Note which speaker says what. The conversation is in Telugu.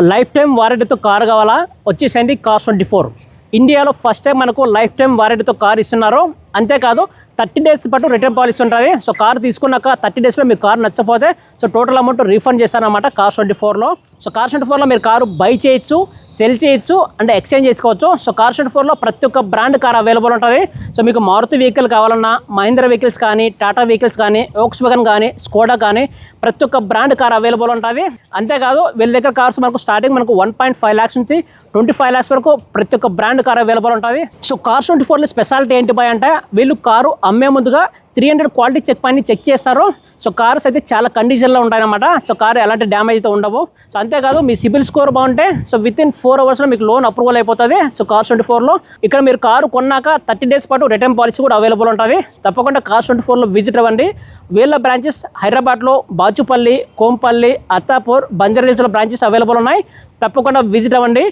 Speaker 1: లైఫ్ టైం వారంటీతో కారు కావాలా? వచ్చేసండి Cars24. ఇండియాలో ఫస్ట్ టైం మనకు లైఫ్ టైం వారంటీతో కార్ ఇస్తున్నారు. అంతేకాదు 30 డేస్ పాటు రిటర్న్ పాలసీ ఉంటుంది. సో కార్ తీసుకున్నాక 30 డేస్లో మీ కార్ నచ్చపోతే సో టోటల్ అమౌంట్ రీఫండ్ చేస్తారనమాట Cars24లో. సో Cars24లో మీరు కారు బై చేయొచ్చు, సెల్ చేయొచ్చు అంటే ఎక్స్చేంజ్ చేసుకోవచ్చు. సో Cars24లో ప్రతి ఒక్క బ్రాండ్ కార్ అవైలబుల్ ఉంటుంది. సో మీకు మారుతి వెహికల్ కావాలన్నా, మహీంద్రా వెహికల్స్ కానీ, టాటా వెహికల్స్ కానీ, వోక్స్‌వ్యాగన్ కానీ, స్కోడా కానీ ప్రతి ఒక్క బ్రాండ్ కార్ అవైలబుల్ ఉంటుంది. అంతేకాదు వీళ్ళ దగ్గర కార్స్ మనకు స్టార్టింగ్ మనకు 1.5 lakhs నుంచి 25 lakhs వరకు ప్రతి ఒక్క బ్రాండ్ కార్ అవైలబుల్ ఉంటుంది. సో Cars24లో స్పెషాలిటీ ఏంటి బాయ్ అంటే వీళ్ళు కారు అమ్మే ముందుగా 300 క్వాలిటీ చెక్ పైన చెక్ చేస్తారు. సో కార్స్ అయితే చాలా కండిషన్లో ఉంటాయన్నమాట. సో కారు ఎలాంటి డ్యామేజ్ అయితే ఉండవు. సో అంతేకాదు మీ సిబిల్ స్కోర్ బాగుంటే సో వితిన్ 4 అవర్స్లో మీకు లోన్ అప్రూవల్ అయిపోతుంది. సో Cars24లో ఇక్కడ మీరు కారు కొన్నాక 30 డేస్ పాటు రిటర్న్ పాలసీ కూడా అవైలబుల్ ఉంటుంది. తప్పకుండా Cars24లో విజిట్ అవ్వండి. వీళ్ళ బ్రాంచెస్ హైదరాబాద్లో బాచుపల్లి, కోంపల్లి, అత్తాపూర్, బంజారాహిల్స్లో బ్రాంచెస్ అవైలబుల్ ఉన్నాయి. తప్పకుండా విజిట్ అవ్వండి.